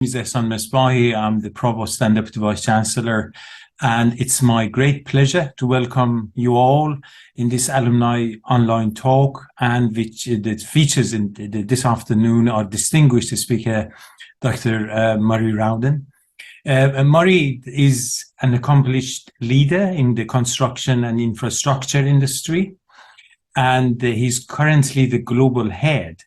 is Ehsan Mesbahi. I'm the Provost and Deputy Vice Chancellor, and it's my great pleasure to welcome you all in this Alumni Online Talk, and which that features in this afternoon our distinguished speaker, Dr. Murray Rowden. Murray is an accomplished leader in the construction and infrastructure industry, and he's currently the global head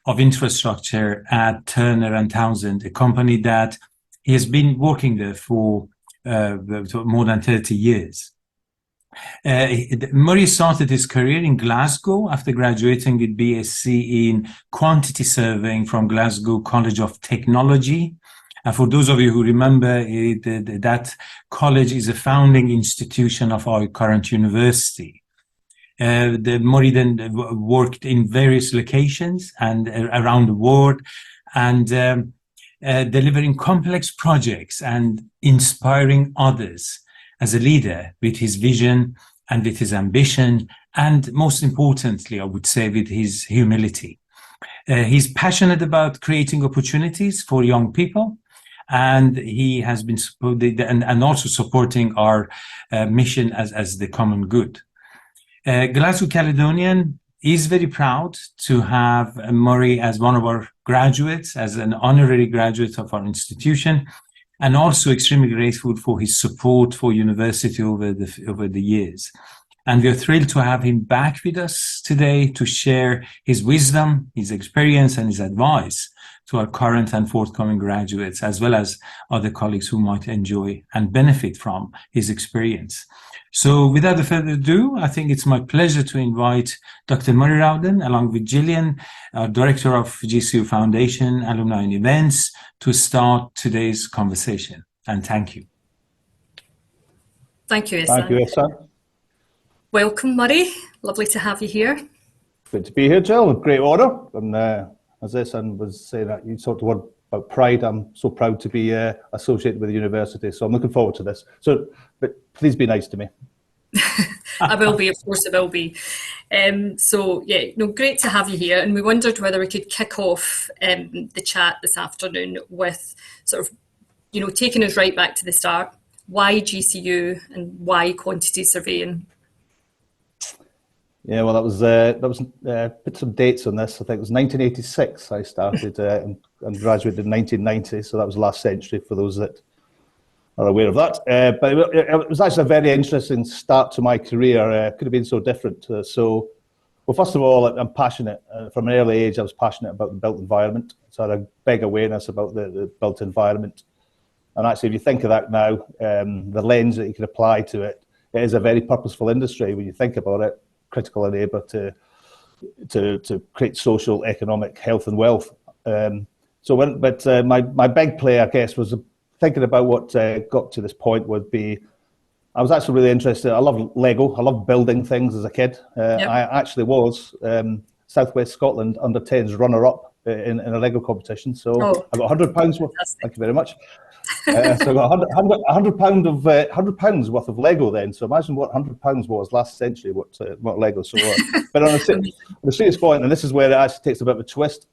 of infrastructure at Turner Townsend, a company that he has been working there for more than 30 years. Murray started his career in Glasgow after graduating with BSc in quantity surveying from Glasgow College of Technology. And for those of you who remember, that college is a founding institution of our current university. Murray then worked in various locations and around the world, and delivering complex projects and inspiring others as a leader with his vision and with his ambition, and most importantly, I would say, with his humility. He's passionate about creating opportunities for young people, and he has been and also supporting our mission as the common good. Glasgow Caledonian is very proud to have Murray as one of our graduates, as an honorary graduate of our institution, and also extremely grateful for his support for university over the years. And we are thrilled to have him back with us today to share his wisdom, his experience, and his advice to our current and forthcoming graduates, as well as other colleagues who might enjoy and benefit from his experience. So without further ado, I think it's my pleasure to invite Dr. Murray Rowden, along with Gillian, Director of GCU Foundation, Alumni and Events, to start today's conversation. And thank you. Thank you, Ehsan. Thank you, Ehsan. Welcome, Murray. Lovely to have you here. Good to be here, Jill. Great order. And as Ehsan was saying, that you talked about pride. I'm so proud to be associated with the university. So I'm looking forward to this. So, but please be nice to me. I will be, of course I will be. So yeah, no, great to have you here. And we wondered whether we could kick off the chat this afternoon with sort of, taking us right back to the start. Why GCU and why quantity surveying? Yeah, well, that was put some dates on this. I think it was 1986 I started and graduated in 1990. So that was last century for those that are aware of that. But it was actually a very interesting start to my career. Could have been so different. Well, first of all, I'm passionate. From an early age, I was passionate about the built environment. So I had a big awareness about the built environment. And actually, if you think of that now, the lens that you can apply to it, it is a very purposeful industry when you think about it. Critical enabler to create social, economic, health and wealth. My big play, I guess, was thinking about what got to this point would be, I was actually really interested. I love Lego. I love building things as a kid. Yep. I actually was Southwest Scotland under 10s runner-up in a Lego competition. So I got £100 worth. Thank you very much. So I got £100 worth of Lego then. So imagine what £100 was last century. What Lego. So, but on the serious point, and this is where it actually takes a bit of a twist.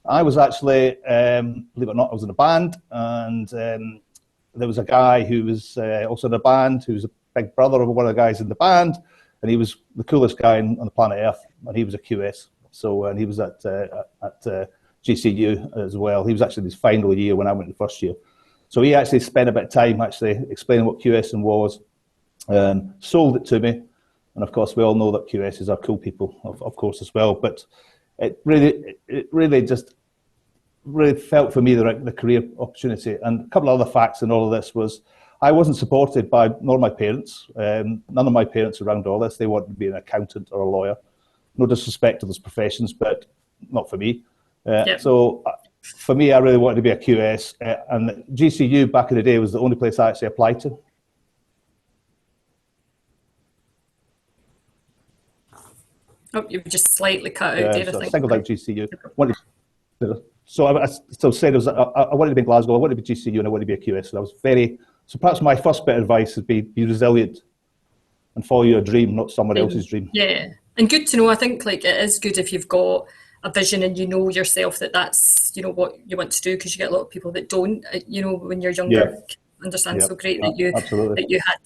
I was actually, believe it or not, I was in a band, and there was a guy who was also in a band, who was a big brother of one of the guys in the band, and he was the coolest guy on the planet Earth, and he was a QS. So, and he was at GCU as well. He was actually in his final year when I went in the first year. So he actually spent a bit of time actually explaining what QSing was, sold it to me, and of course we all know that QSs are cool people, of course, as well. But it really just felt for me the career opportunity. And a couple of other facts in all of this was I wasn't supported by nor my parents. None of my parents around all this. They wanted to be an accountant or a lawyer. No disrespect to those professions, but not for me. Yep. So for me, I really wanted to be a QS, and GCU back in the day was the only place I actually applied to. Oh, you've just slightly cut out there. So I singled out GCU. So I still said I wanted to be in Glasgow, I wanted to be GCU, and I wanted to be a QS. So perhaps my first bit of advice would be resilient and follow your dream, not someone else's dream. Yeah, and good to know. I think it is good if you've got a vision and you know yourself that that's, you know, what you want to do, because you get a lot of people that don't, you know, when you're younger. Yeah. Understand. Yeah. So great that you Absolutely. had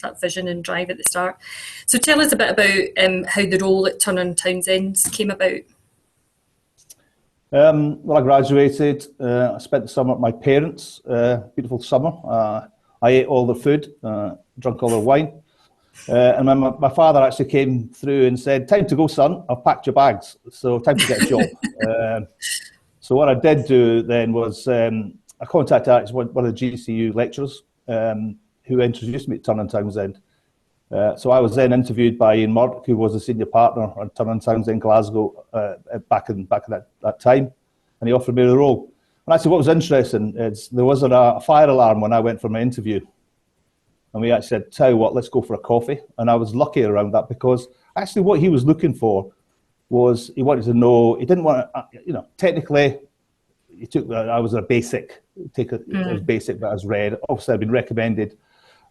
that vision and drive at the start. So tell us a bit about how the role at Turner Townsend came about. Well, I graduated. I spent the summer at my parents'. Beautiful summer. I ate all the food, drank all the wine. And my father actually came through and said, "Time to go, son. I've packed your bags. So time to get a job." So what I did do then was I contacted actually one of the GCU lecturers who introduced me to Turner Townsend. So I was then interviewed by Ian Murdoch, who was a senior partner at Turner Townsend Glasgow back in that time, and he offered me the role. And actually, what was interesting is there wasn't a fire alarm when I went for my interview, and we actually said, "Tell you what, let's go for a coffee." And I was lucky around that, because actually what he was looking for was, he wanted to know, he didn't want to, you know, technically, he took, I was a basic, it was basic, but as read. Obviously, I'd been recommended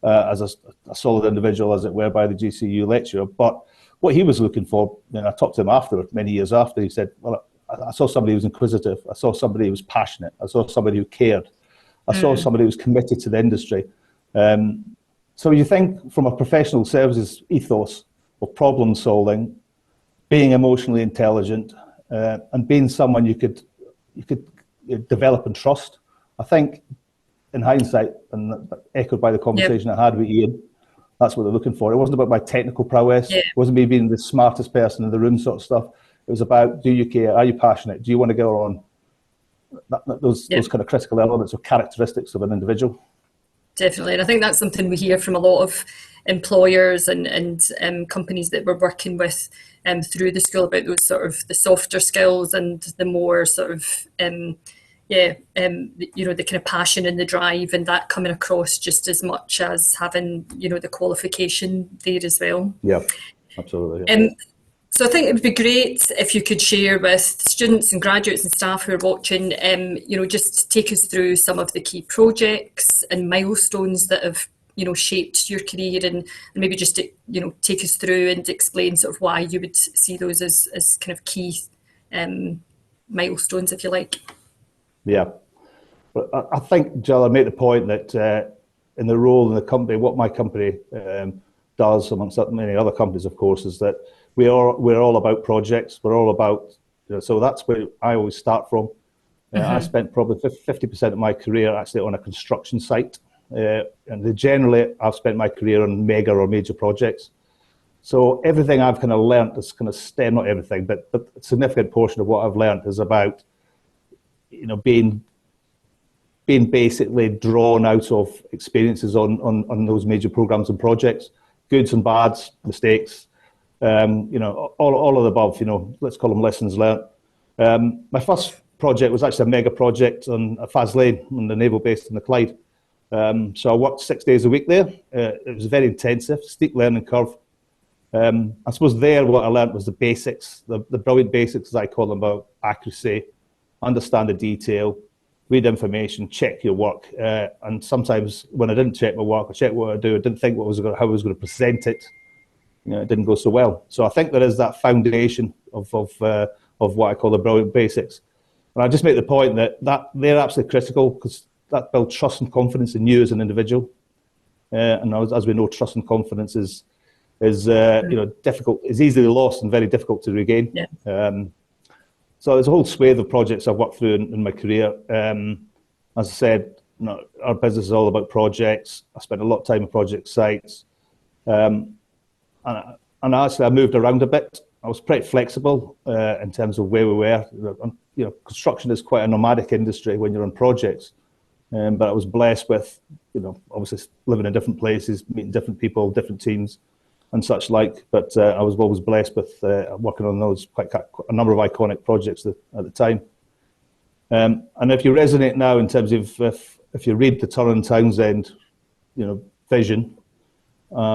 as a solid individual, as it were, by the GCU lecturer. But what he was looking for, and I talked to him after, many years after, he said, "Well, I saw somebody who was inquisitive. I saw somebody who was passionate. I saw somebody who cared. I saw somebody who was committed to the industry." So you think from a professional services ethos of problem solving, being emotionally intelligent, and being someone you could develop and trust. I think in hindsight, and echoed by the conversation I had with Ian, that's what they're looking for. It wasn't about my technical prowess. It wasn't me being the smartest person in the room sort of stuff. It was about, do you care? Are you passionate? Do you want to go on? Those kind of critical elements or characteristics of an individual. Definitely. And I think that's something we hear from a lot of employers and companies that we're working with through the school, about those sort of the softer skills and the more sort of, you know, the kind of passion and the drive, and that coming across just as much as having, you know, the qualification there as well. Yeah, absolutely. Yeah. So I think it would be great if you could share with students and graduates and staff who are watching, you know, just take us through some of the key projects and milestones that have, you know, shaped your career, and maybe just, you know, take us through and explain sort of why you would see those as kind of key milestones, if you like. Yeah, but I think, Jill, I made the point that in the role in the company, what my company does, amongst many other companies, of course, is that we're all about projects. We're all about, you know, so that's where I always start from. I spent probably 50% of my career actually on a construction site, and generally I've spent my career on mega or major projects. So everything I've kind of learnt is kind of STEM, not everything, but a significant portion of what I've learnt is about, you know, being basically drawn out of experiences on those major programs and projects, goods and bads, mistakes, you know, all of the above, you know, let's call them lessons learnt. My first project was actually a mega project on Faslane, on the naval base in the Clyde. So I worked 6 days a week there. It was very intensive, steep learning curve. I suppose there what I learnt was the basics, the brilliant basics, as I call them, about accuracy, understand the detail, read information, check your work. And sometimes when I didn't check my work, I checked what I do, I didn't think how I was going to present it. You know, it didn't go so well. So I think there is that foundation of what I call the brilliant basics. And I just make the point that they're absolutely critical, because that builds trust and confidence in you as an individual. And as we know, trust and confidence is you know, difficult, is easily lost and very difficult to regain. Yeah. So there's a whole swathe of projects I've worked through in my career. As I said, you know, our business is all about projects. I spent a lot of time on project sites. And actually, I moved around a bit. I was pretty flexible in terms of where we were. You know, construction is quite a nomadic industry when you're on projects. But I was blessed with, you know, obviously living in different places, meeting different people, different teams, and such like. But I was always blessed with working on those a number of iconic projects at the time. And if you resonate now in terms of if you read the Turner Townsend, you know, vision,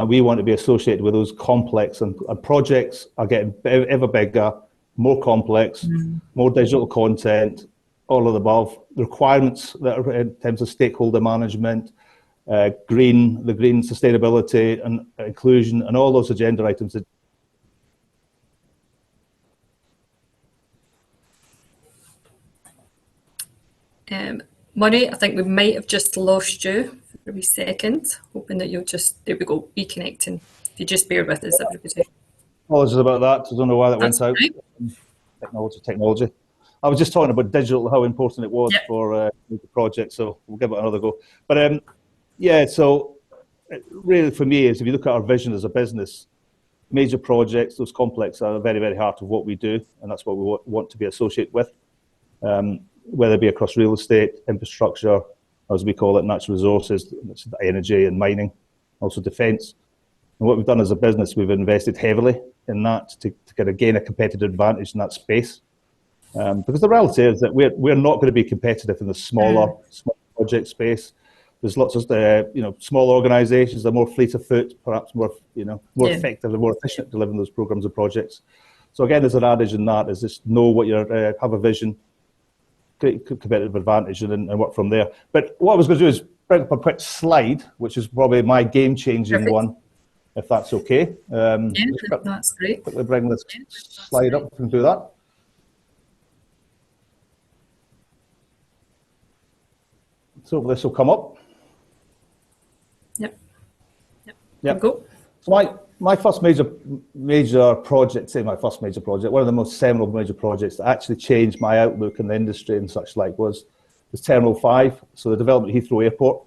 we want to be associated with those complex and projects are getting ever bigger, more complex, more digital content, all of the above. The requirements that are in terms of stakeholder management, the green sustainability and inclusion, and all those agenda items. Murray, I think we might have just lost you for a wee second, hoping that you'll just, there we go, reconnecting. If you just bear with us, everybody. Apologies about that. I don't know why that That's went out. right. Technology. I was just talking about digital, how important it was Yep. for the project, so we'll give it another go. But yeah, so really for me is if you look at our vision as a business, major projects, those complex are very, very heart of what we do, and that's what we want to be associated with, whether it be across real estate, infrastructure, as we call it, natural resources, energy and mining, also defence. And what we've done as a business, we've invested heavily in that to kind of gain a competitive advantage in that space. Because the reality is that we're not going to be competitive in the small project space. There's lots of small organisations that are more fleet of foot, perhaps more effective and more efficient at delivering those programmes and projects. So again, there's an adage in that is just know what you have a vision, create competitive advantage, and work from there. But what I was going to do is bring up a quick slide, which is probably my game-changing one, if that's okay. That's great. Quickly bring this slide up if we can do that. So this will come up. Yep. Go. So my first major project, one of the most seminal major projects that actually changed my outlook in the industry and such like was Terminal 5, so the development of Heathrow Airport.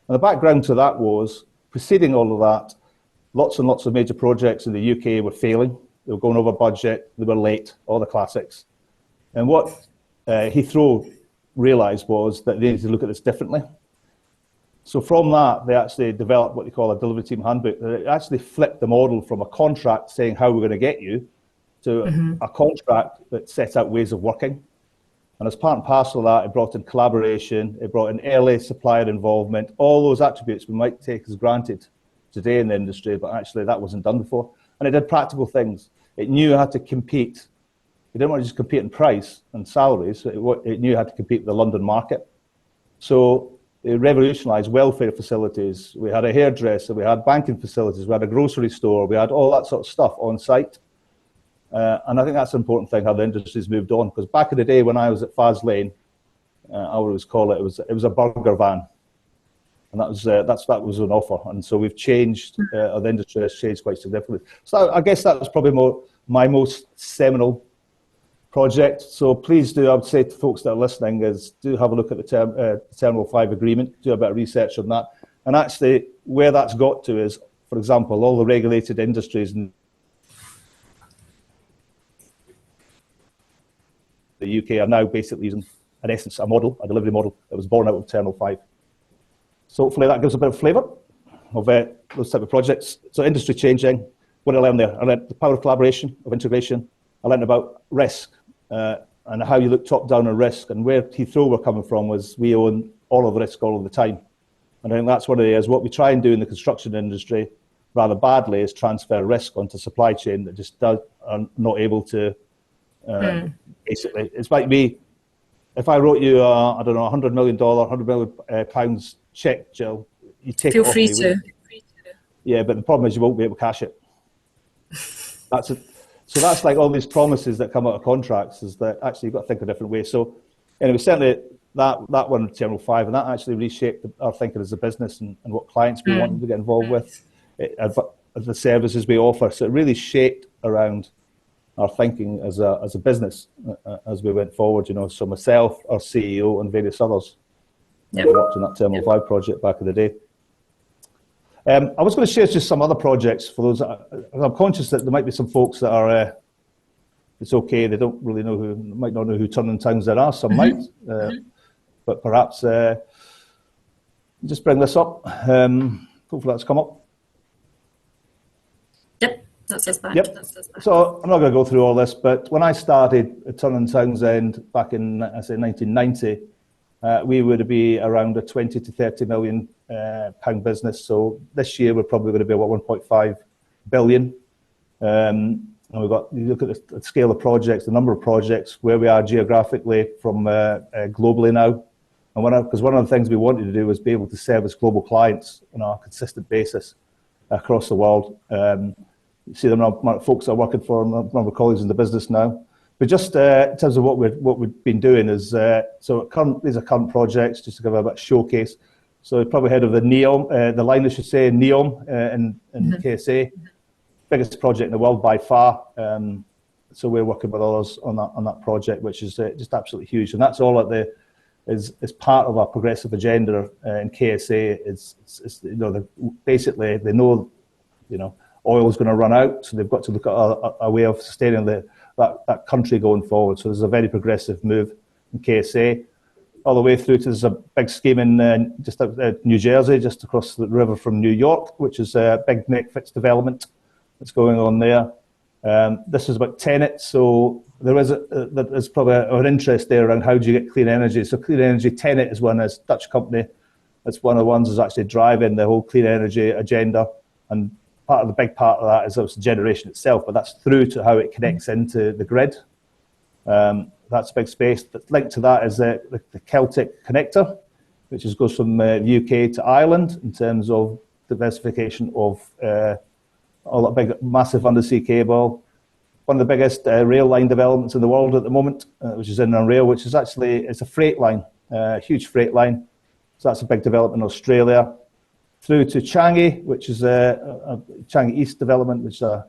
And the background to that was, preceding all of that, lots and lots of major projects in the UK were failing. They were going over budget, they were late, all the classics. And what Heathrow realised was that they needed to look at this differently. So from that, they actually developed what they call a delivery team handbook. They actually flipped the model from a contract saying how we're going to get you to a contract that set out ways of working. And as part and parcel of that, it brought in collaboration, it brought in early supplier involvement, all those attributes we might take as granted today in the industry, but actually that wasn't done before. And it did practical things. It knew how to compete. It didn't want to just compete in price and salaries. It knew how to compete with the London market. So it revolutionised welfare facilities. We had a hairdresser, we had banking facilities, we had a grocery store, we had all that sort of stuff on site. And I think that's an important thing, how the industry's moved on. Because back in the day when I was at Faz Lane, I always call it was a burger van. And that was an offer. And so we've changed, the industry has changed quite significantly. So I guess that was probably my most seminal project. So please do, I would say to folks that are listening, is do have a look at the Terminal 5 agreement, do a bit of research on that. And actually where that's got to is, for example, all the regulated industries in the UK are now basically using, in essence, a delivery model that was born out of Terminal 5. So hopefully that gives a bit of flavour of those type of projects. So industry changing, what did I learn there? I learned the power of collaboration, of integration. I learned about risk and how you look top down on risk. And where Heathrow were coming from was we own all of the risk all of the time. And I think that's one of the areas. What we try and do in the construction industry rather badly is transfer risk onto supply chain that just are not able to. Basically, it's like me. If I wrote you, I don't know, $100 million, £100 million pounds check, Jill, you take it off me. Feel free to. Yeah, but the problem is you won't be able to cash it. That's it. So that's like all these promises that come out of contracts is that actually you've got to think a different way. So anyway, certainly that one, Terminal 5, and that actually reshaped our thinking as a business and what clients we wanted to get involved with, the services we offer. So it really shaped around our thinking as a business as we went forward. So myself, our CEO, and various others worked on that Terminal 5 project back in the day. I was going to share just some other projects for those. I'm conscious that there might be some folks that are. It's okay. They don't really might not know who Turner Townsend are. Some might, but perhaps just bring this up. Hopefully that's come up. Yep, that says back. Yep. So I'm not going to go through all this, but when I started at Turner Townsend back in, I say, 1990, we would be around a 20 to 30 million pound business. So this year we're probably going to be about 1.5 billion. And you look at the scale of projects, the number of projects, where we are geographically from globally now. And because one of the things we wanted to do was be able to service global clients on a consistent basis across the world. You see the number of folks that are working for, a number of colleagues in the business now. But just in terms of what we've been doing is, these are current projects, just to give a bit of showcase. So you've probably heard of the NEOM, the line I should say, NEOM in KSA, biggest project in the world by far. So we're working with others on that project, which is just absolutely huge, and that's all is part of our progressive agenda in KSA. Is basically they know oil is going to run out, so they've got to look at a way of sustaining that country going forward. So there's a very progressive move in KSA, all the way through to there's a big scheme in just New Jersey, just across the river from New York, which is a big neck-fix development that's going on there. This is about TenneT, so there's probably an interest there around how do you get clean energy. So clean energy, TenneT is one, as Dutch company, that's one of the ones that's actually driving the whole clean energy agenda, and the big part of that is obviously generation itself, but that's through to how it connects into the grid. That's a big space. But linked to that is the Celtic connector, which goes from the UK to Ireland in terms of diversification of all that big, massive undersea cable. One of the biggest rail line developments in the world at the moment, which is Inland Rail, which is actually, it's a freight line, huge freight line. So that's a big development in Australia. Through to Changi, which is a Changi East development, which is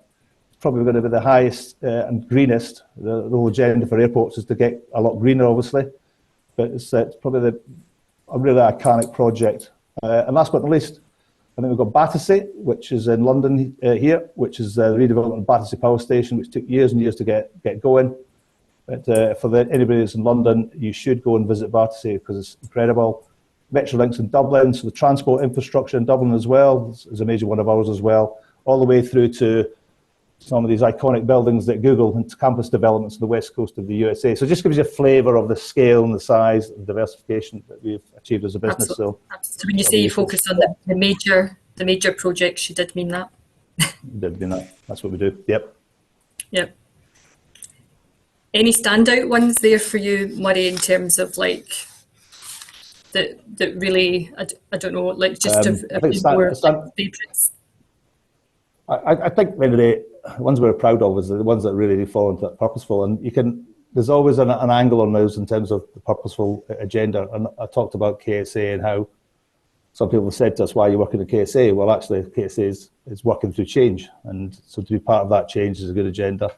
probably going to be the highest and greenest. The whole agenda for airports is to get a lot greener, obviously. But it's probably a really iconic project. And last but not least, I think we've got Battersea, which is in London here, which is the redevelopment of Battersea Power Station, which took years and years to get going. But for anybody that's in London, you should go and visit Battersea because it's incredible. Metrolinx in Dublin, so the transport infrastructure in Dublin as well is a major one of ours as well, all the way through to some of these iconic buildings that Google and campus developments on the west coast of the USA. So it just gives you a flavour of the scale and the size and diversification that we've achieved as a business. Absolutely. So when you say you focus on the major projects, you did mean that. Did mean that. That's what we do. Yep. Yep. Any standout ones there for you, Murray, in terms of like that really, I don't know, like just more favourites? I think maybe the ones we're proud of is the ones that really fall into that purposeful, and there's always an angle on those in terms of the purposeful agenda. And I talked about KSA and how some people have said to us, why are you working at KSA? Well, actually, KSA is working through change, and so to be part of that change is a good agenda.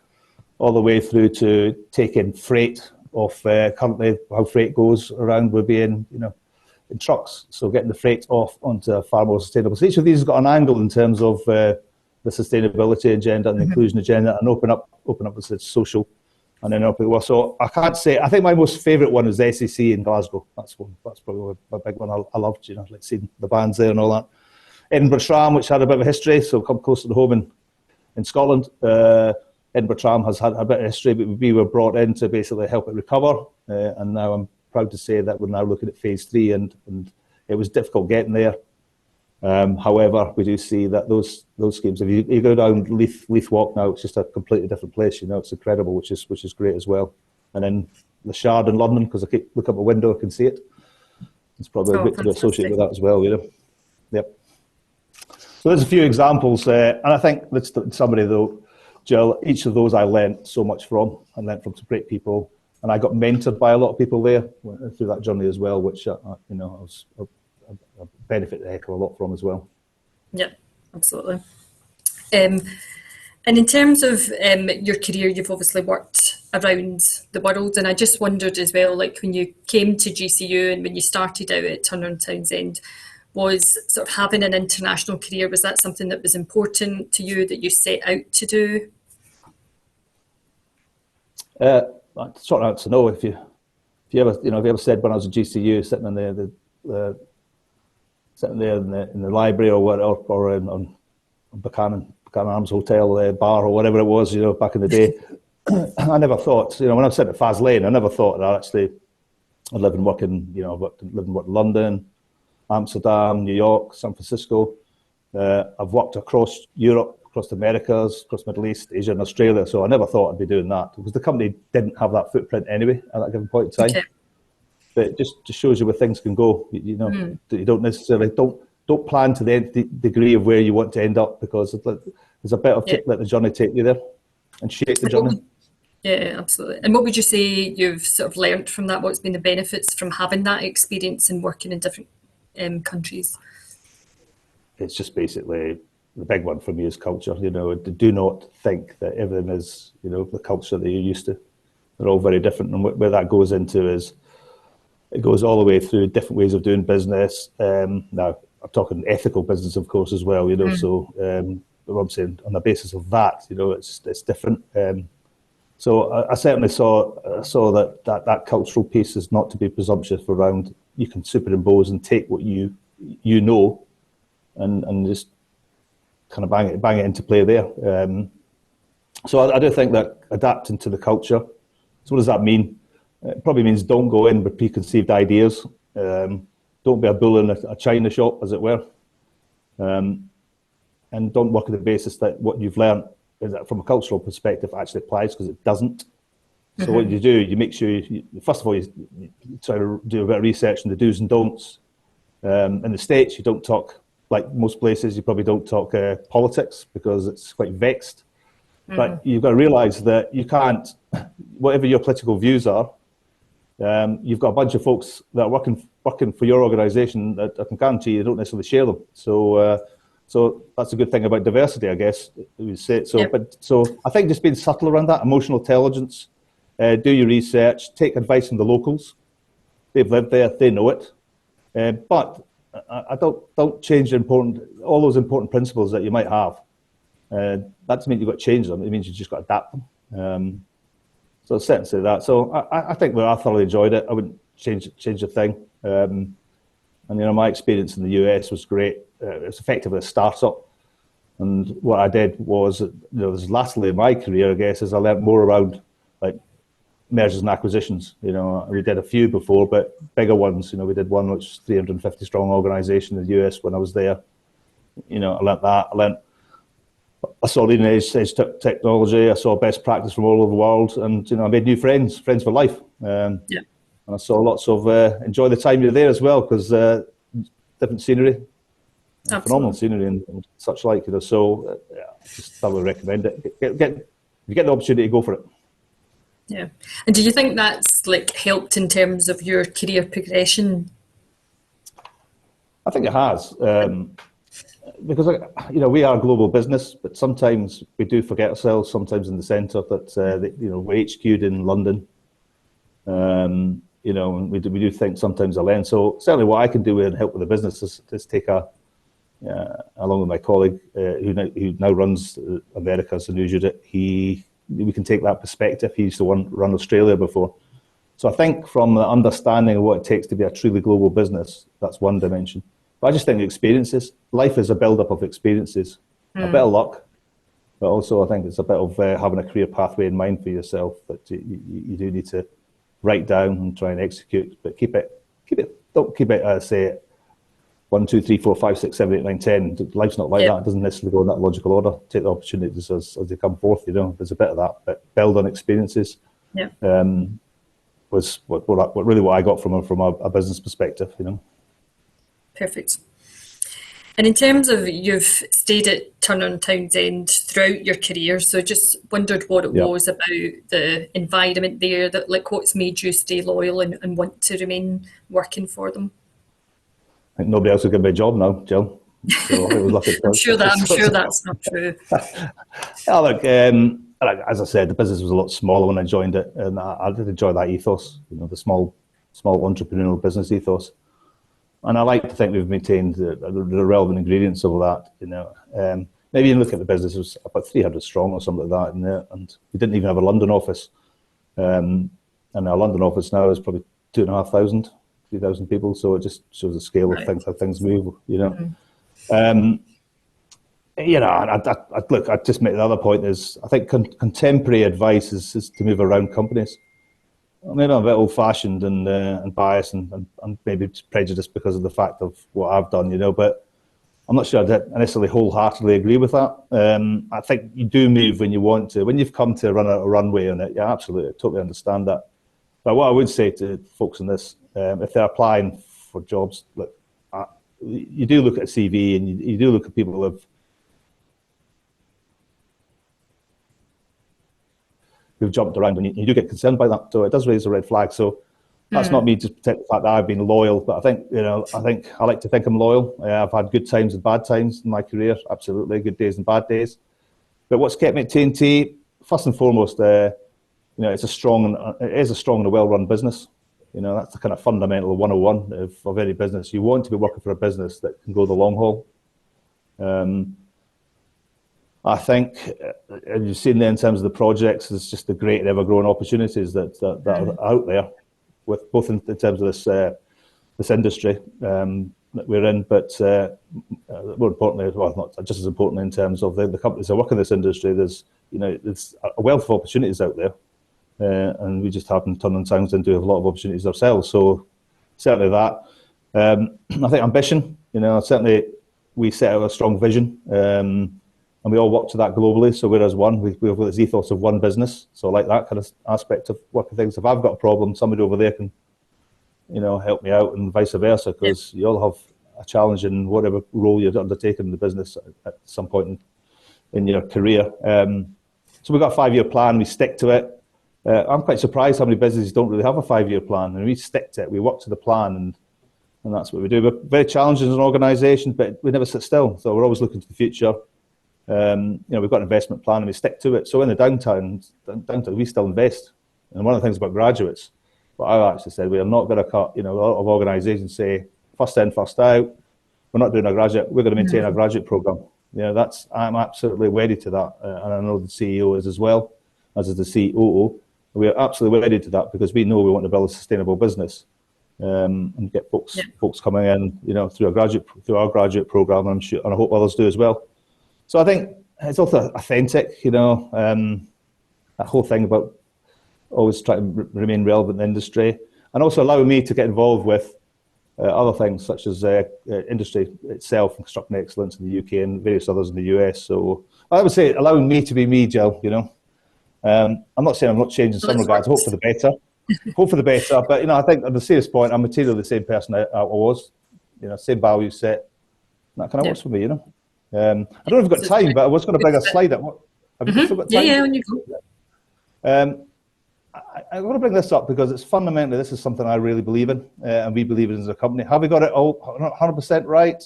All the way through to taking freight off, currently how freight goes around, we're being, in trucks. So getting the freight off onto a far more sustainable. So each of these has got an angle in terms of the sustainability agenda and the inclusion agenda, and open up the social, and then up. Well, so I can't say. I think my most favourite one is the SEC in Glasgow. That's probably my big one. I loved, like seeing the bands there and all that. Edinburgh Tram, which had a bit of a history, so come closer to home in Scotland. Edinburgh Tram has had a bit of history, but we were brought in to basically help it recover, and now I'm proud to say that we're now looking at phase 3, and it was difficult getting there. However, we do see that those schemes, if you go down Leith Walk now, it's just a completely different place. It's incredible, which is great as well. And then the Shard in London, because I keep look up a window, I can see it. It's probably a bit to be associated with that as well. Yep. So there's a few examples, and I think that's somebody though, Jill. Each of those I learnt so much from. I learnt from some great people, and I got mentored by a lot of people there through that journey as well, which I benefit a heck of a lot from as well. Yeah, absolutely. And in terms of your career, you've obviously worked around the world, and I just wondered as well, like when you came to GCU and when you started out at Turner Townsend, was sort of having an international career, was that something that was important to you, that you set out to do? I sort of out to know if you ever said when I was at GCU, sitting in there, sitting there in the library or on Buchanan Arms Hotel bar or whatever it was, back in the day. I never thought, when I was sitting at Faz Lane, I never thought that I'd live and work in, lived and worked in London, Amsterdam, New York, San Francisco. I've worked across Europe, across the Americas, across the Middle East, Asia and Australia. So I never thought I'd be doing that because the company didn't have that footprint anyway at that given point in time. Okay. But it just shows you where things can go. You don't necessarily don't plan to the degree of where you want to end up, because there's a bit of let the journey take you there and shape the journey. Yeah, absolutely. And what would you say you've sort of learnt from that? What's been the benefits from having that experience and working in different countries? It's just basically the big one for me is culture. Do not think that everything is, the culture that you're used to. They're all very different, and where that goes into is it goes all the way through different ways of doing business. Now, I'm talking ethical business, of course, as well. So what I'm saying on the basis of that, it's different. So I certainly saw that cultural piece is not to be presumptuous around. You can superimpose and take what you know, and just kind of bang it into play there. So I do think that adapting to the culture. So what does that mean? It probably means don't go in with preconceived ideas. Don't be a bull in a china shop, as it were. And don't work on the basis that what you've learned is that from a cultural perspective actually applies, because it doesn't. So what you do, you make sure, first of all, you try to do a bit of research on the do's and don'ts. In the States, you don't talk, like most places, you probably don't talk politics because it's quite vexed. But you've got to realise that you can't, whatever your political views are, you've got a bunch of folks that are working for your organisation that I can guarantee you don't necessarily share them. So that's a good thing about diversity, I guess. We say. So I think just being subtle around that, emotional intelligence, do your research, take advice from the locals. They've lived there, they know it. But I don't change all those important principles that you might have. That doesn't mean you've got to change them. It means you've just got to adapt them. So it's certain to say that. So I think I thoroughly enjoyed it. I wouldn't change a thing. And my experience in the US was great. It was effectively a startup. And what I did was, this lastly in my career, I guess, is I learned more around like mergers and acquisitions. We did a few before, but bigger ones. We did one which was 350 strong organisation in the US when I was there. I learned that. I saw leading edge technology. I saw best practice from all over the world, and I made new friends for life. And I saw lots of enjoy the time you're there as well, because different scenery, phenomenal scenery, and such like. So I just thoroughly recommend it. If you get the opportunity, go for it. Yeah, and do you think that's helped in terms of your career progression? I think it has. Because we are a global business, but sometimes we do forget ourselves. Sometimes in the centre that we're HQ'd in London. And we do think sometimes I learn. So certainly, what I can do and help with the business is take along with my colleague who now runs America's the news unit. We can take that perspective. He used to run Australia before. So I think from the understanding of what it takes to be a truly global business, that's one dimension. But I just think experiences. Life is a build-up of experiences, a bit of luck, but also I think it's a bit of having a career pathway in mind for yourself that you do need to write down and try and execute. But don't keep it say 1, 2, 3, 4, 5, 6, 7, 8, 9, 10. Life's not like that. It doesn't necessarily go in that logical order. Take the opportunities as they come forth. There's a bit of that, but build on experiences. Was what I got from a business perspective. Perfect. And in terms of, you've stayed at Turner Townsend throughout your career, so just wondered what it was about the environment there, that what's made you stay loyal and want to remain working for them? I think nobody else will give me a job now, Jill. So it was lucky. I'm sure that's not true. Look, as I said, the business was a lot smaller when I joined it, and I did enjoy that ethos, the small entrepreneurial business ethos. And I like to think we've maintained the relevant ingredients of that. Maybe you look at the business, it was about 300 strong or something like that, and we didn't even have a London office. And our London office now is probably 2,500, 3,000 people. So it just shows the scale of things, how things move. And I just make the other point is I think contemporary advice is to move around companies. Maybe I'm a bit old-fashioned and biased and maybe prejudiced because of the fact of what I've done, but I'm not sure I necessarily wholeheartedly agree with that. I think you do move when you want to. When you've come to run a runway on it, absolutely, I totally understand that. But what I would say to folks in this, if they're applying for jobs, look, you do look at a CV and you do look at people who who've jumped around, and you do get concerned by that. So it does raise a red flag. So that's not me just protect the fact that I've been loyal, but I think I like to think I'm loyal. I've had good times and bad times in my career, absolutely, good days and bad days. But what's kept me at TNT, first and foremost, it is a strong and a well-run business. That's the kind of fundamental 101 of any business. You want to be working for a business that can go the long haul. I think, and you've seen there in terms of the projects, there's just the great ever-growing opportunities that are out there, with both in terms of this industry that we're in, but more importantly, well, not just as importantly in terms of the companies that work in this industry. There's a wealth of opportunities out there, and we just happen, Turner Townsend, to have a lot of opportunities ourselves. So certainly that. I think ambition. Certainly we set out a strong vision. And we all work to that globally, so we're as one. We have this ethos of one business. So I like that kind of aspect of working things. If I've got a problem, somebody over there can, help me out, and vice versa, because you all have a challenge in whatever role you're undertaking in the business at some point in your career. So we've got a 5-year plan. We stick to it. I'm quite surprised how many businesses don't really have a 5-year plan, and we stick to it. We work to the plan, and that's what we do. We're very challenging as an organisation, but we never sit still. So we're always looking to the future. We've got an investment plan and we stick to it. So in the downtown, we still invest. And one of the things about graduates, what I've actually said, we are not going to cut, a lot of organisations say, first in, first out. We're not doing a graduate, we're going to maintain our graduate programme. I'm absolutely wedded to that. And I know the CEO is as well, as is the COO. We are absolutely wedded to that because we know we want to build a sustainable business and get folks coming in, through our graduate programme, and I hope others do as well. So I think it's also authentic, that whole thing about always trying to remain relevant in the industry, and also allowing me to get involved with other things such as industry itself, construction excellence in the UK and various others in the US. So I would say allowing me to be me, Jill, I'm not saying I'm not changing in some regards, hope for the better. But, I think at the serious point, I'm materially the same person I was, same value set. That kind of works for me, I don't know if we've got time, but I was going to bring a slide up. Have you still got time? Yeah, when you go. I want to bring this up because it's fundamentally, this is something I really believe in, and we believe in as a company. Have we got it all 100% right?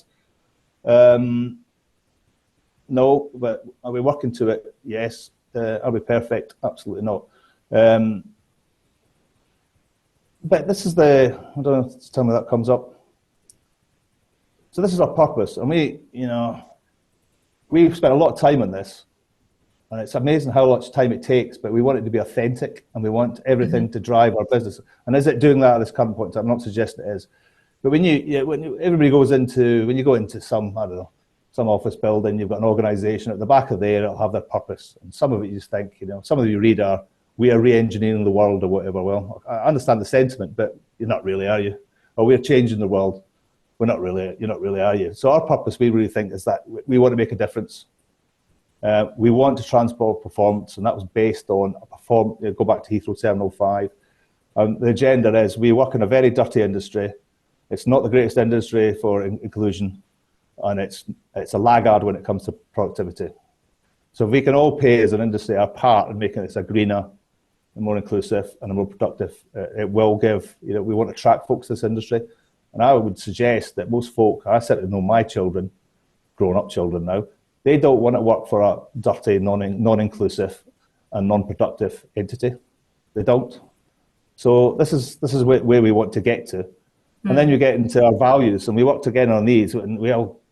No, but are we working to it? Yes. Are we perfect? Absolutely not. But this is I don't know, tell me that comes up. So this is our purpose, and we've spent a lot of time on this, and it's amazing how much time it takes, but we want it to be authentic, and we want everything to drive our business. And is it doing that at this current point? I'm not suggesting it is. But when everybody goes into, when you go into some office building, you've got an organisation at the back of there, it'll have their purpose. And some of it you just think, some of you read we are re-engineering the world or whatever. Well, I understand the sentiment, but you're not really, are you? Or we're changing the world. You're not really, are you? So our purpose, we really think, is that we want to make a difference. We want to transport performance, and that was based on go back to Heathrow Terminal 5. The agenda is we work in a very dirty industry. It's not the greatest industry for inclusion, and it's a laggard when it comes to productivity. So if we can all pay as an industry our part in making this a greener and more inclusive and a more productive, it will give, we want to attract folks to this industry. And I would suggest that most folk, I certainly know my children, grown-up children now, they don't want to work for a dirty, non-inclusive and non-productive entity. They don't. So this is where we want to get to. And then you get into our values, and we worked again on these. And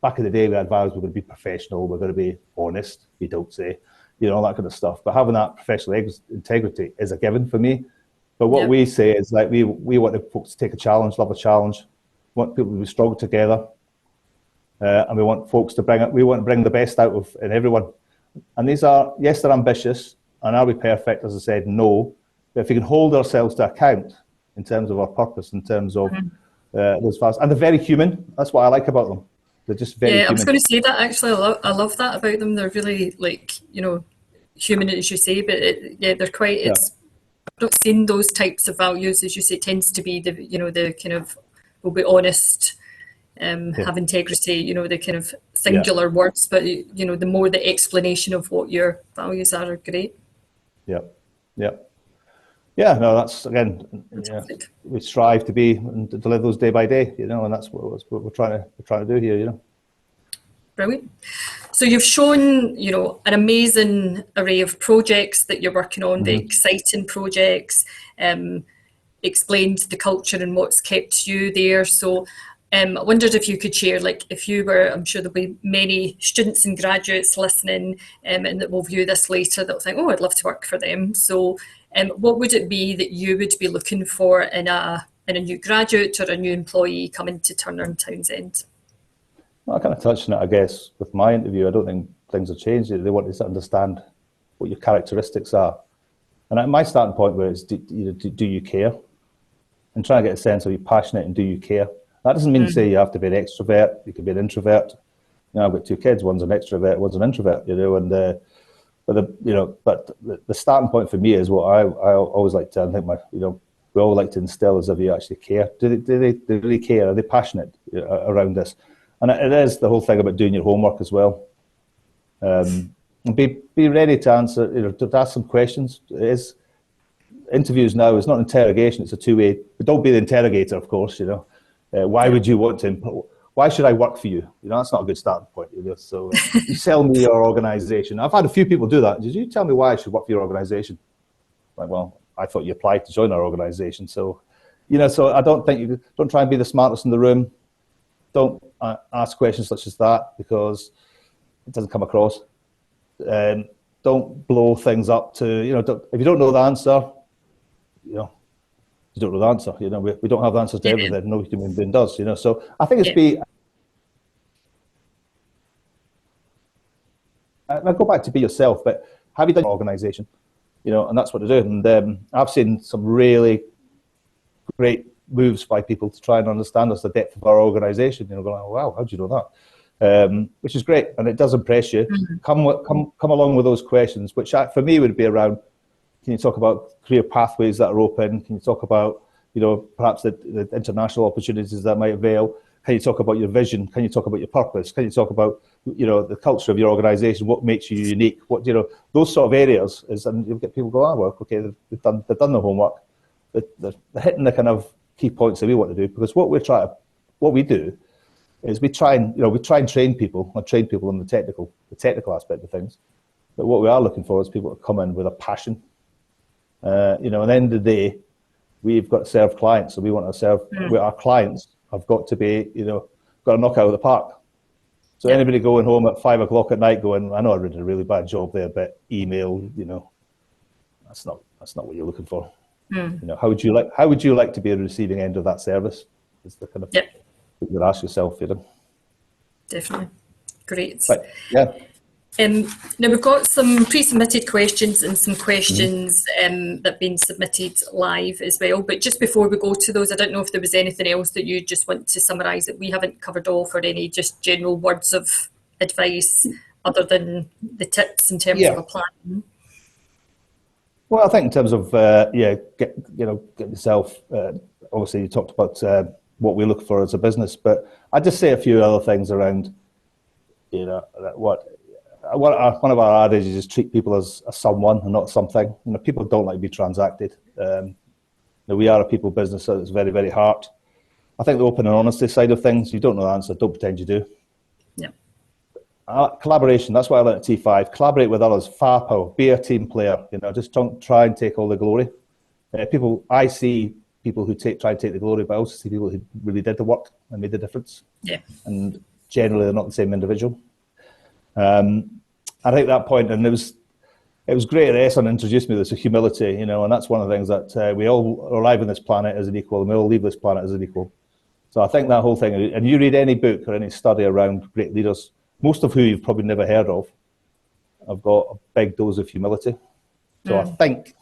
back in the day, we had values. We're going to be professional. We're going to be honest. We don't say, all that kind of stuff. But having that professional integrity is a given for me. But what we say is like we want folks to take a challenge, love a challenge. We want people to be strong together, and we want folks to bring the best out in everyone. And these are, yes, they're ambitious, and are we third? As I said, no. But if we can hold ourselves to account in terms of our purpose, in terms of those values, and they're very human. That's what I like about them. They're just very human. I was going to say that actually. I love that about them. They're really human, as you say, but they're quite. I've not seen those types of values, as you say. It tends to be the kind of, we'll be honest, have integrity, the kind of singular words, but the more the explanation of what your values are great. Yeah. Yeah. Yeah, no, that's, again, we strive to be and to deliver those day by day, you know, and that's what we're trying to do here, you know. Brilliant. So you've shown, you know, an amazing array of projects that you're working on, the exciting projects, explained the culture and what's kept you there. So I wondered if you could share, like, if you were, I'm sure there'll be many students and graduates listening and that will view this later that'll think, oh, I'd love to work for them. So what would it be that you would be looking for in a new graduate or a new employee coming to Turner Townsend? Well, I kind of touched on it, I guess, with my interview. I don't think things have changed. They want to understand what your characteristics are. And my starting point was, do you care? And trying to get a sense of, are you passionate and do you care? That doesn't mean to say you have to be an extrovert. You can be an introvert. You know, I've got two kids. One's an extrovert, one's an introvert. You know, and but the starting point for me is what I always like to. I think we all like to instill is if you actually care. Do they really care? Are they passionate around this? And it is the whole thing about doing your homework as well. And be ready to answer. You know, to ask some questions. It is interviews now. It's not an interrogation. It's a two-way. But don't be the interrogator, of course. You know. Why would you want to? Why should I work for you? You know, that's not a good starting point. You know? So you sell me your organisation. I've had a few people do that. Did you tell me why I should work for your organisation? Like, well, I thought you applied to join our organisation. So, you know, so I don't think don't try and be the smartest in the room. Don't ask questions such as that because it doesn't come across. Don't blow things up to, you know, if you don't know the answer, you know, you don't know the answer. You know, we don't have the answers to everything. No human being does. You know, so I think it's and I go back to be yourself, but have you done an organisation? You know, and that's what to do. And I've seen some really great moves by people to try and understand us, the depth of our organisation. You know, going, oh, wow, how do you know that? Which is great, and it does impress you. Come along with those questions, which for me would be around. Can you talk about career pathways that are open? Can you talk about, you know, perhaps the international opportunities that might avail? Can you talk about your vision? Can you talk about your purpose? Can you talk about, you know, the culture of your organisation? What makes you unique? What, you know, those sort of areas and you'll get people go, oh, well, okay, they've done the homework. They're hitting the kind of key points that we want to do, because what we do is we try and train people in the technical aspect of things. But what we are looking for is people to come in with a passion. You know, at the end of the day, we've got to serve clients, so we want to serve. Our clients have got to be, you know, got to knock out of the park. So anybody going home at 5 o'clock at night going, I know I did a really bad job there, but email, you know, that's not what you're looking for. You know, how would you like to be at the receiving end of that service? Is the kind of thing you ask yourself, you know. Definitely, great. But, yeah. Now we've got some pre-submitted questions and some questions that have been submitted live as well. But just before we go to those, I don't know if there was anything else that you just want to summarise that we haven't covered off, or any just general words of advice other than the tips in terms of applying. Well, I think in terms of get yourself. Obviously, you talked about what we look for as a business, but I'd just say a few other things around. You know, one of our adages is treat people as someone and not something. You know, people don't like to be transacted. You know, we are a people business, so it's very, very hard. I think the open and honesty side of things, you don't know the answer, don't pretend you do. Yeah. Collaboration, that's why I learned at T5. Collaborate with others, firepower, be a team player. You know, just don't try and take all the glory. I see people who try and take the glory, but I also see people who really did the work and made the difference. Yeah. And generally, they're not the same individual. I think that point, and it was great that Esson introduced me to this humility, you know, and that's one of the things that we all arrive on this planet as an equal, and we all leave this planet as an equal. So I think that whole thing, and you read any book or any study around great leaders, most of who you've probably never heard of, have got a big dose of humility. So I think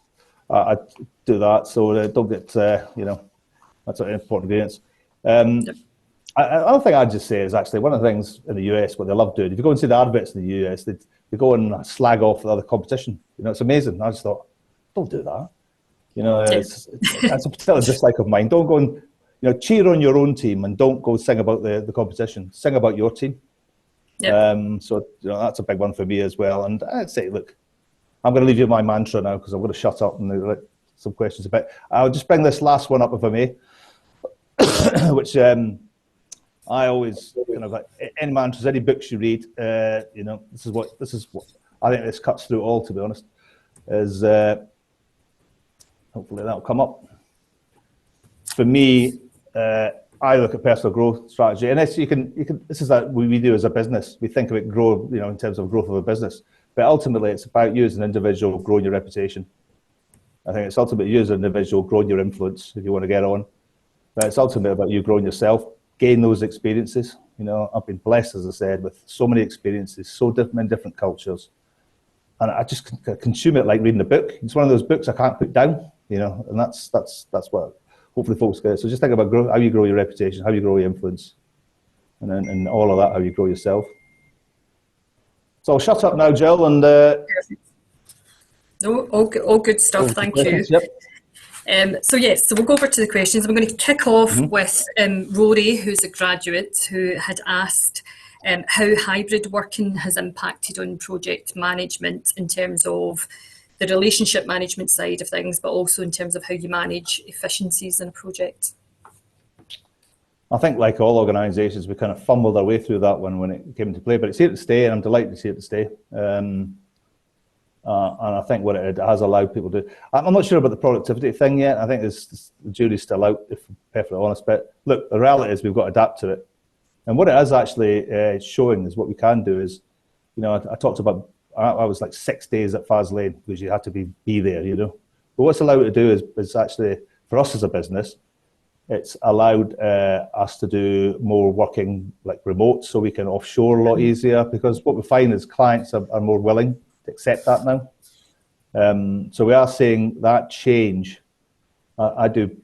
I do that, so don't get, you know, that's an important ingredients. Another thing I'd just say is actually one of the things in the US, what they love doing, if you go and see the adverts in the US, they go and slag off the other competition. You know, it's amazing. I just thought, don't do that. You know, that's a particular dislike of mine. Don't go and, you know, cheer on your own team and don't go sing about the competition. Sing about your team. So, you know, that's a big one for me as well. And I'd say, look, I'm going to leave you my mantra now because I'm going to shut up and let some questions a bit. I'll just bring this last one up if I may, which I always kind of like, any mantras, any books you read, you know, this is what I think this cuts through all, to be honest, is hopefully that'll come up. For me, I look at personal growth strategy, and this this is what we do as a business. We think of it grow, you know, in terms of growth of a business, but ultimately it's about you as an individual growing your reputation. I think it's ultimately you as an individual growing your influence if you want to get on, but it's ultimately about you growing yourself, gain those experiences. You know, I've been blessed, as I said, with so many experiences, so different in different cultures, and I just consume it like reading a book. It's one of those books I can't put down, you know, and that's what hopefully folks get. So just think about how you grow your reputation, how you grow your influence, and then and all of that, how you grow yourself. So I'll shut up now, Jill, and no, all good stuff. Thank you. Yep. So we'll go over to the questions. I'm going to kick off with Rory, who's a graduate, who had asked how hybrid working has impacted on project management in terms of the relationship management side of things, but also in terms of how you manage efficiencies in a project. I think, like all organisations, we kind of fumbled our way through that one when it came into play, but it's here to stay, and I'm delighted to see it to stay. And I think what it has allowed people to do. I'm not sure about the productivity thing yet. I think the jury's still out, if I'm perfectly honest. But look, the reality is we've got to adapt to it. And what it is actually showing is what we can do is, you know, I talked about, I was like 6 days at Faslane because you had to be there, you know. But what's allowed to do is actually, for us as a business, it's allowed us to do more working like remote, so we can offshore a lot easier, because what we find is clients are more willing to accept that now. So we are seeing that change. I do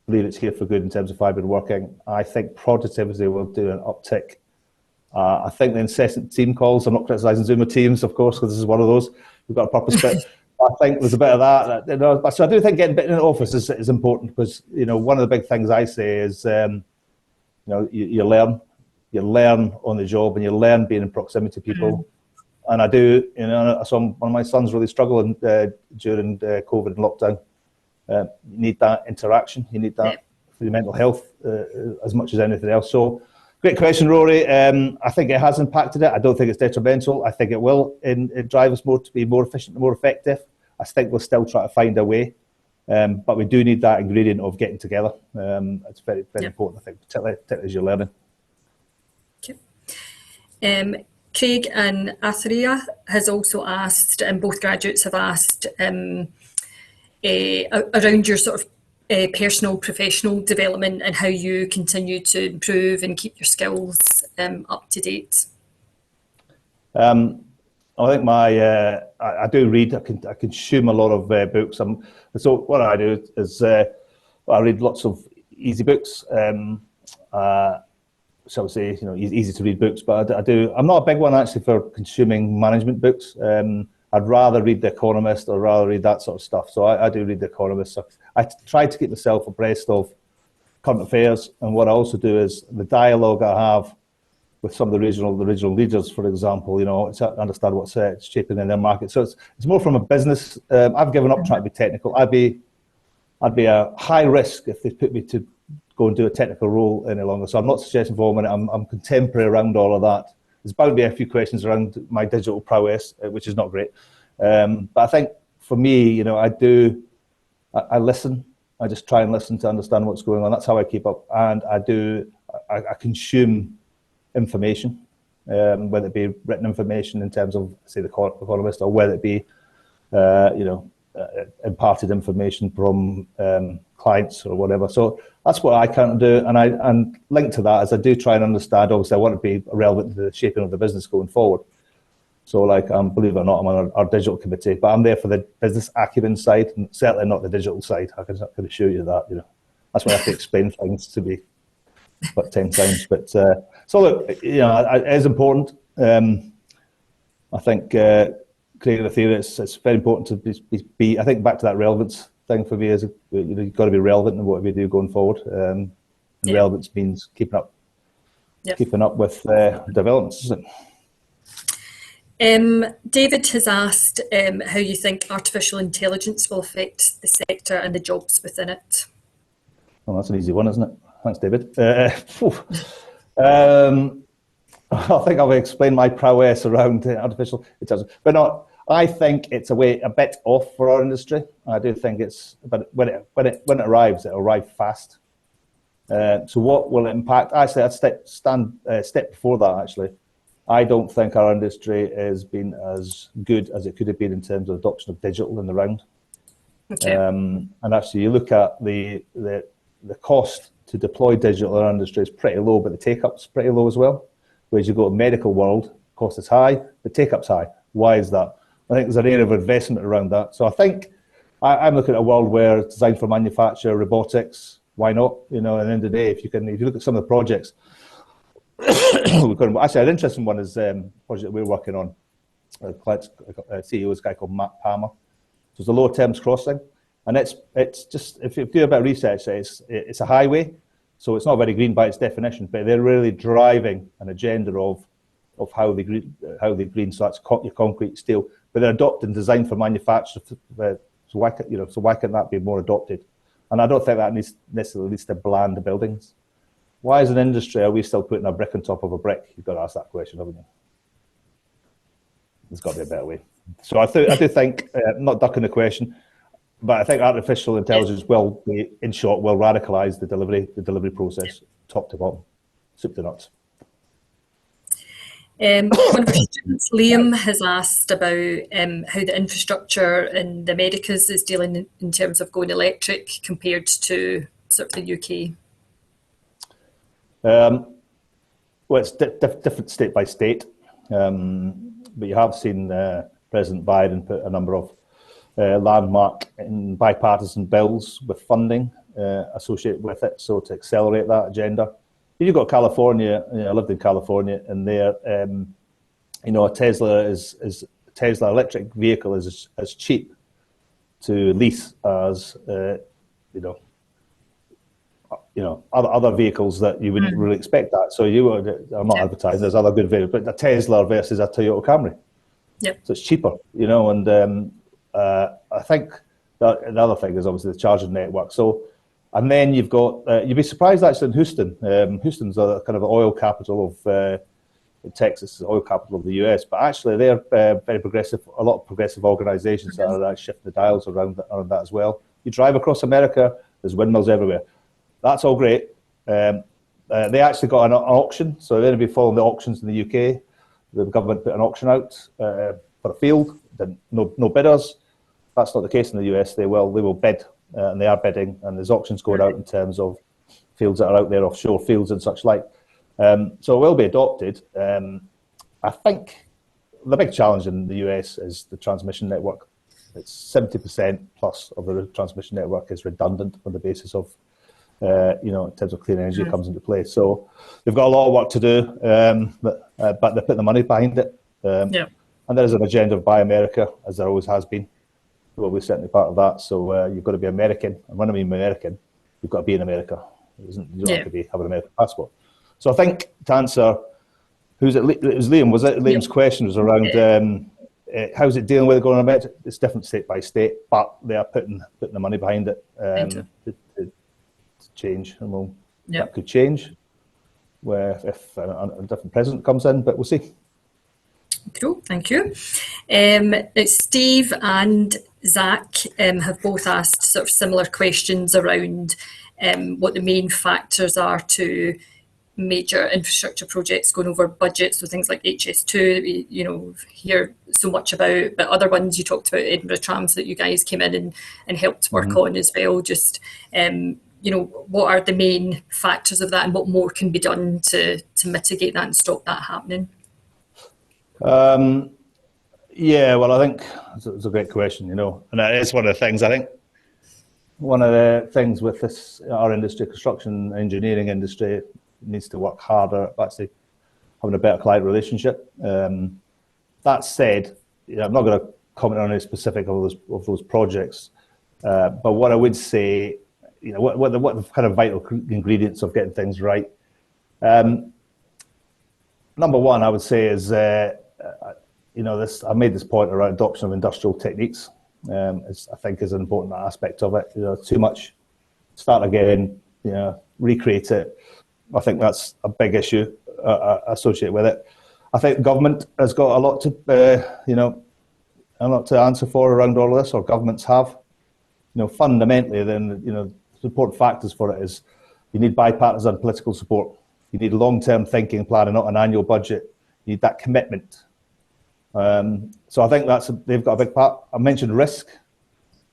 believe it's here for good in terms of hybrid working. I think productivity will do an uptick. I think the incessant team calls, I'm not criticising Zoomer Teams, of course, because this is one of those. We've got a purpose, but I think there's a bit of that. You know, so I do think getting a bit in the office is important, because, you know, one of the big things I say is, you know, you learn on the job, and you learn being in proximity to people. And I do, you know, so one of my sons really struggling during COVID and lockdown. You need that interaction. You need that for your mental health as much as anything else. So, great question, Rory. I think it has impacted it. I don't think it's detrimental. I think it will drive us more to be more efficient and more effective. I think we'll still try to find a way, but we do need that ingredient of getting together. It's very, very important, I think, particularly as you're learning. Okay. Craig and Atheria has also asked, and both graduates have asked, around your sort of personal, professional development and how you continue to improve and keep your skills up to date. I think I do read. I consume a lot of books. So what I do is I read lots of easy books. Shall we say, you know, easy to read books, but I'm not a big one actually for consuming management books. I'd rather read The Economist or rather read that sort of stuff. So I do read The Economist. So I try to keep myself abreast of current affairs, and what I also do is the dialogue I have with some of the regional leaders, for example, you know, to understand what's shaping in their market. So it's more from a business. I've given up trying to be technical. I'd be a high risk if they put me to go and do a technical role any longer. So I'm not suggesting for a minute I'm contemporary around all of that. There's bound to be a few questions around my digital prowess, which is not great. But I think for me, you know, I listen. I just try and listen to understand what's going on. That's how I keep up. And I consume information, whether it be written information in terms of, say, The Economist, or whether it be, you know, imparted information from clients or whatever. So that's what I can do, and linked to that is I do try and understand. Obviously, I want to be relevant to the shaping of the business going forward. So, like, believe it or not, I'm on our digital committee, but I'm there for the business acumen side, and certainly not the digital side. I can assure you that. You know, that's why I have to explain things to be about 10 times. But so look, you know, it is important. I think. Creating a theory, it's very important to be. I think back to that relevance thing for me is, you know, you've got to be relevant in what we do going forward. And relevance means keeping up with developments, isn't David has asked how you think artificial intelligence will affect the sector and the jobs within it. Well, that's an easy one, isn't it? Thanks, David. I think I've explained my prowess around artificial intelligence, but no, I think it's a bit off for our industry. I do think but when it arrives, it'll arrive fast. So what will it impact? Actually, I'd step before that. Actually, I don't think our industry has been as good as it could have been in terms of adoption of digital in the round. Okay. And actually, you look at the cost to deploy digital in our industry is pretty low, but the take-up's pretty low as well. Whereas you go to medical world, cost is high, the take-up's high. Why is that? I think there's an area of investment around that. So I think I'm looking at a world where it's designed for manufacture, robotics. Why not? You know, at the end of the day, if you look at some of the projects, actually, an interesting one is a project we're working on. CEO is a guy called Matt Palmer. So it's a low Thames crossing, and it's just, if you do a bit of research, it's a highway, so it's not very green by its definition, but they're really driving an agenda of how they green. So that's your concrete, steel, but they're adopting design for manufacture. So why can't that be more adopted? And I don't think that necessarily leads to bland buildings. Why, as an industry, are we still putting a brick on top of a brick? You've got to ask that question, haven't you? There's got to be a better way. So I do think, not ducking the question, but I think artificial intelligence will radicalise the delivery process, top to bottom, soup to nuts. One of our students, Liam, has asked about how the infrastructure in the Americas is dealing in terms of going electric compared to sort of the UK. Well, it's different state by state, but you have seen President Biden put a number of landmark and bipartisan bills with funding associated with it, so to accelerate that agenda. You've got California. I lived in California, and there, a Tesla electric vehicle is as cheap to lease as other vehicles that you wouldn't really expect that. So I'm not advertising. There's other good vehicles, but a Tesla versus a Toyota Camry. Yep. So it's cheaper, and I think that the other thing is obviously the charging network. So. And then you've got, you'd be surprised actually in Houston. Houston's a kind of oil capital of Texas, the oil capital of the US, but actually they're very progressive, a lot of progressive organizations that are shifting the dials around that as well. You drive across America, there's windmills everywhere. That's all great. They actually got an auction, so they're going to be following the auctions in the UK. The government put an auction out for a field, no bidders. That's not the case in the US. They will bid. And they are bidding, and there's auctions going out in terms of fields that are out there, offshore fields and such like. So it will be adopted. I think the big challenge in the US is the transmission network. It's 70% plus of the transmission network is redundant on the basis of, in terms of clean energy comes into play. So they've got a lot of work to do, but they're putting the money behind it. And there is an agenda of Buy America, as there always has been. Well, we're certainly part of that. So you've got to be American, and when I mean American, you've got to be in America. You don't have to have an American passport. So I think to answer, it was Liam. Was it Liam's question was around how's it dealing with it going on about it? It's different state by state, but they are putting the money behind it to change, and that could change where if a different president comes in, but we'll see. Cool, thank you. Steve and Zach have both asked sort of similar questions around what the main factors are to major infrastructure projects going over budget, so things like HS2 that we hear so much about, but other ones you talked about, Edinburgh Trams, that you guys came in and helped work on as well. Just what are the main factors of that, and what more can be done to mitigate that and stop that happening? Well, I think it's a great question, and it's one of the things. I think one of the things with our industry, construction engineering industry, needs to work harder at actually having a better client relationship. That said, I'm not going to comment on any specific of those projects, but what I would say, what the kind of vital ingredients of getting things right. Number one, I would say is I made this point around adoption of industrial techniques. I think is an important aspect of it. Too much, start again, recreate it. I think that's a big issue associated with it. I think government has got a lot to answer for around all of this, or governments have. Fundamentally, then, the important factors for it is you need bipartisan political support. You need long-term thinking, planning, not an annual budget. You need that commitment. So I think they've got a big part. I mentioned risk.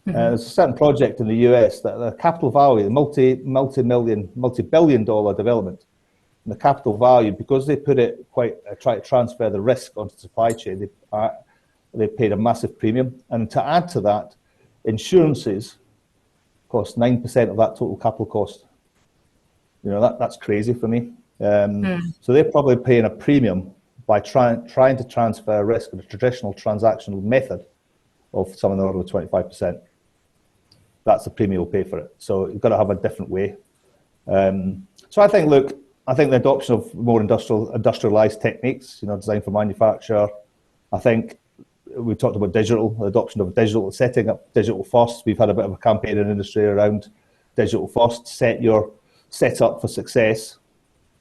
There's a certain project in the US that the capital value, multi-billion dollar development, and the capital value, because they put it try to transfer the risk onto the supply chain, they paid a massive premium. And to add to that, insurances cost 9% of that total capital cost. That's crazy for me. So they're probably paying a premium by trying to transfer risk in a traditional transactional method of some in the order of 25%. That's the premium we'll pay for it. So you've got to have a different way. So I think the adoption of more industrialized techniques, designed for manufacture. I think we talked about the adoption of digital, setting up digital first. We've had a bit of a campaign in the industry around digital first, set up for success,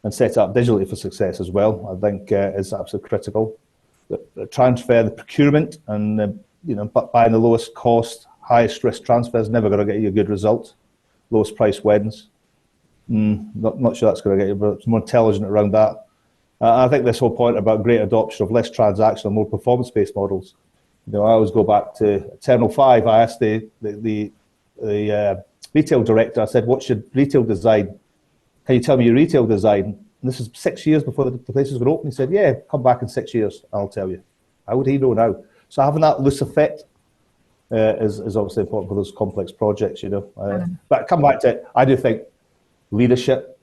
and set up digitally for success as well. I think is absolutely critical. The transfer, the procurement, and buying the lowest cost, highest risk transfer is never going to get you a good result. Lowest price wins. Not sure that's going to get you, but it's more intelligent around that. I think this whole point about great adoption of less transactional, more performance-based models. I always go back to Terminal 5. I asked the retail director, I said, what's your retail design? Can you tell me your retail design? And this is 6 years before the place was going to open. He said, yeah, come back in 6 years, I'll tell you. How would he know now? So having that loose effect is obviously important for those complex projects, But come back to it, I do think leadership.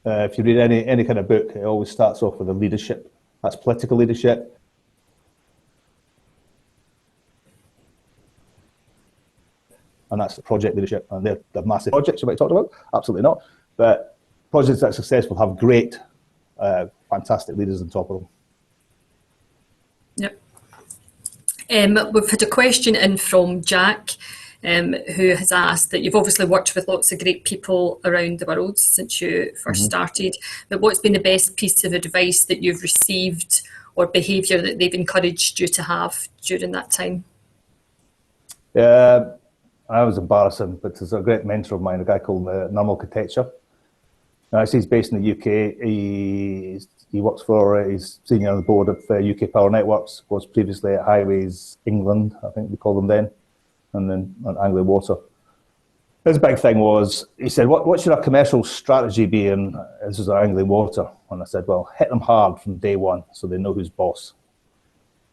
If you read any kind of book, it always starts off with the leadership. That's political leadership. And that's the project leadership. And they're massive projects you might talk about. Absolutely not. But projects that are successful have great, fantastic leaders on top of them. Yep. We've had a question in from Jack, who has asked that you've obviously worked with lots of great people around the world since you first started, but what's been the best piece of advice that you've received or behaviour that they've encouraged you to have during that time? I was embarrassing, but there's a great mentor of mine, a guy called Nirmal Katechar. He's based in the UK. He works he's senior on the board of UK Power Networks, was previously at Highways England, I think we called them then, and then on Anglia Water. His big thing was, he said, what should our commercial strategy be? And this was at Anglia Water. And I said, well, hit them hard from day one so they know who's boss.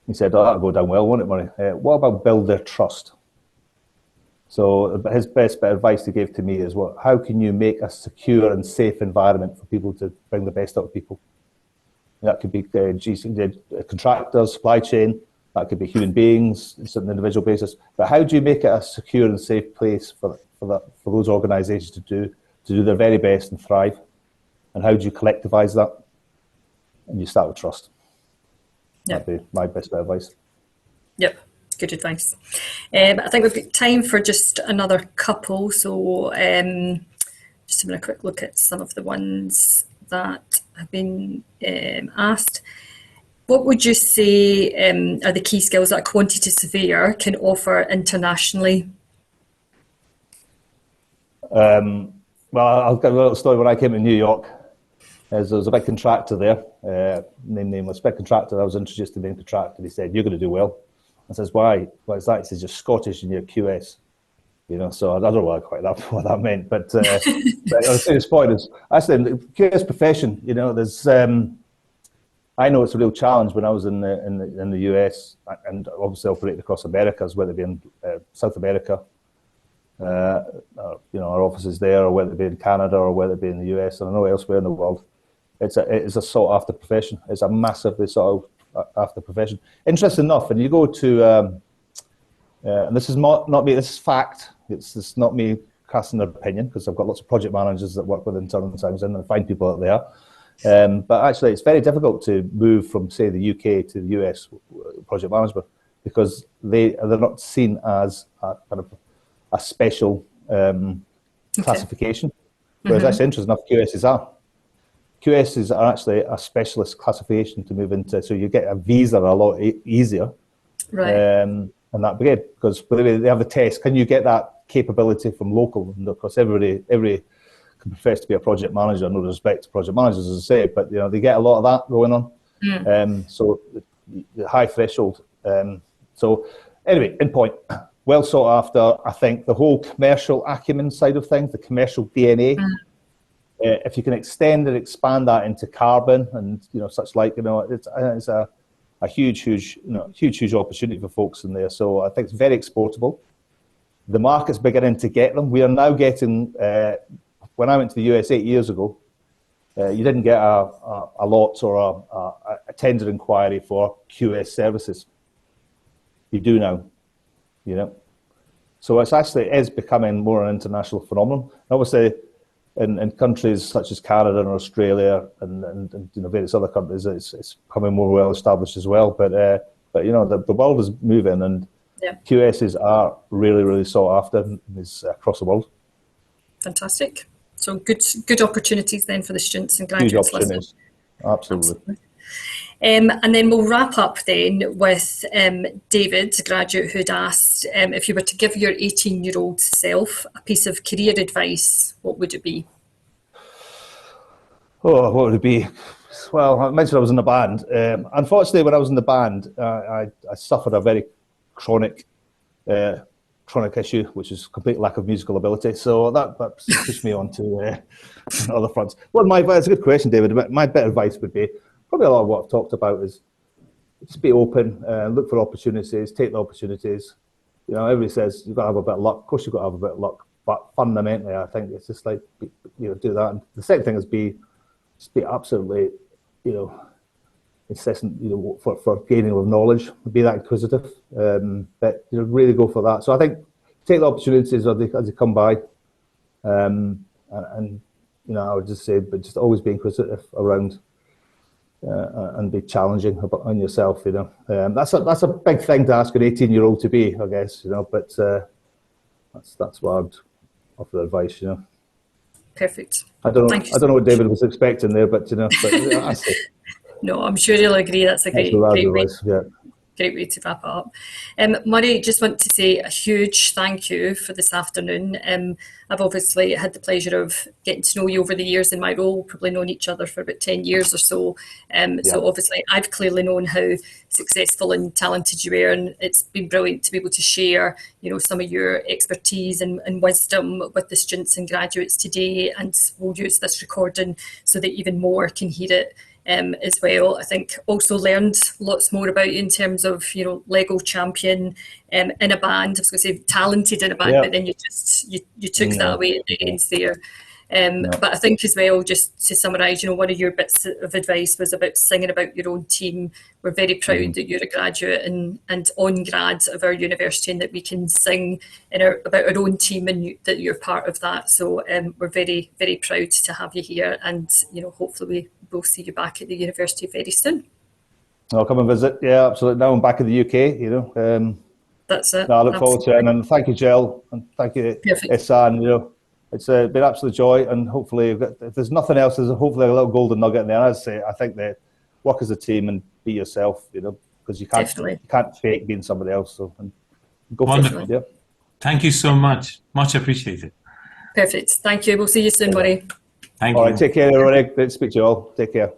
He said, that'll go down well, won't it, Murray? What about build their trust? So his best bit of advice he gave to me is, how can you make a secure and safe environment for people to bring the best out of people? That could be contractors, supply chain, that could be human beings, it's on an individual basis. But how do you make it a secure and safe place for those organisations to do their very best and thrive? And how do you collectivise that? And you start with trust. Yep. That'd be my best bit of advice. Yep. Good advice. I think we've got time for just another couple. So just having a quick look at some of the ones that have been asked. What would you say are the key skills that a quantity surveyor can offer internationally? Well, I'll give a little story. When I came to New York, there was a big contractor there, nameless big contractor. I was introduced to the main contractor. He said, "You're going to do well." I says, "Why? Why is that?" He says, "You're Scottish and you're QS." So I don't know quite what that meant, but the serious point is, actually, in the QS profession, there's. I know it's a real challenge. When I was in the US and obviously operated across Americas, whether it be in South America, our offices there, or whether it be in Canada, or whether it be in the US, and I know elsewhere in the world, it's a sought after profession. It's a massively sought after profession. Interesting enough, when you go to, and this is not me, this is fact. It's not me casting an opinion, because I've got lots of project managers that work with in Turner Townsend and find people out there. But actually, it's very difficult to move from, say, the UK to the US project management because they're not seen as a kind of a special classification. Whereas that's interesting enough, QSs are. QSs are actually a specialist classification to move into, so you get a visa a lot easier. Right. And that brigade, because they have the test. Can you get that capability from local? And of course, every profess to be a project manager. No respect to project managers, as I say, but they get a lot of that going on. So the high threshold. So anyway, in point, well sought after. I think the whole commercial acumen side of things, the commercial DNA. If you can extend and expand that into carbon and such like, it's a huge opportunity for folks in there. So I think it's very exportable. The market's beginning to get them. We are now getting. When I went to the US 8 years ago, you didn't get a lot or a tender inquiry for QS services. You do now, So it's actually is becoming more an international phenomenon. Obviously, in countries such as Canada and Australia and various other countries, it's becoming more well established as well. But the world is moving, and QSs are really, really sought after across the world. Fantastic. So good opportunities then for the students and graduates listening. Absolutely. And then we'll wrap up then with David, a graduate who'd asked if you were to give your 18-year-old self a piece of career advice, what would it be? Oh, what would it be? Well, I mentioned I was in the band. Unfortunately, when I was in the band, I suffered a very chronic issue, which is complete lack of musical ability. So that pushed me on to other fronts. Well, it's a good question, David. My better advice would be probably a lot of what I've talked about is just be open, look for opportunities, take the opportunities. Everybody says you've got to have a bit of luck. Of course, you've got to have a bit of luck, but fundamentally, I think it's just like do that. And the second thing is be absolutely incessant, for gaining of knowledge, be that inquisitive, but really go for that. So I think take the opportunities as they come by, and I would just say, but just always be inquisitive around, and be challenging on yourself. That's a big thing to ask an 18-year-old to be, I guess. But that's what I'd offer advice. Perfect. I don't know what David was expecting there, but I see. No, I'm sure you'll agree. That's a great way to wrap it up. Murray, just want to say a huge thank you for this afternoon. I've obviously had the pleasure of getting to know you over the years in my role, probably known each other for about 10 years or so. So obviously I've clearly known how successful and talented you are, and it's been brilliant to be able to share, some of your expertise and wisdom with the students and graduates today, and we'll use this recording so that even more can hear it. As well. I think also learned lots more about you in terms of, Lego champion in a band. I was going to say talented in a band, but then you took that away at the end there. But I think as well, just to summarise, one of your bits of advice was about singing about your own team. We're very proud that you're a graduate and on grad of our university, and that we can sing about our own team and that you're part of that. So we're very, very proud to have you here, and hopefully we'll see you back at the university very soon. I'll come and visit. Yeah, absolutely. Now I'm back in the UK. That's it. I look forward to it, and thank you, Jill, and thank you, Ihsan. It's been absolute joy, and hopefully, if there's nothing else, there's hopefully a little golden nugget in there. As I say, I think that work as a team and be yourself, because you can't fake being somebody else. So go for it. Yeah. Thank you so much. Much appreciated. Perfect. Thank you. We'll see you soon, Murray. Thank you. All right. Take care, everybody. Great to speak to you all. Take care.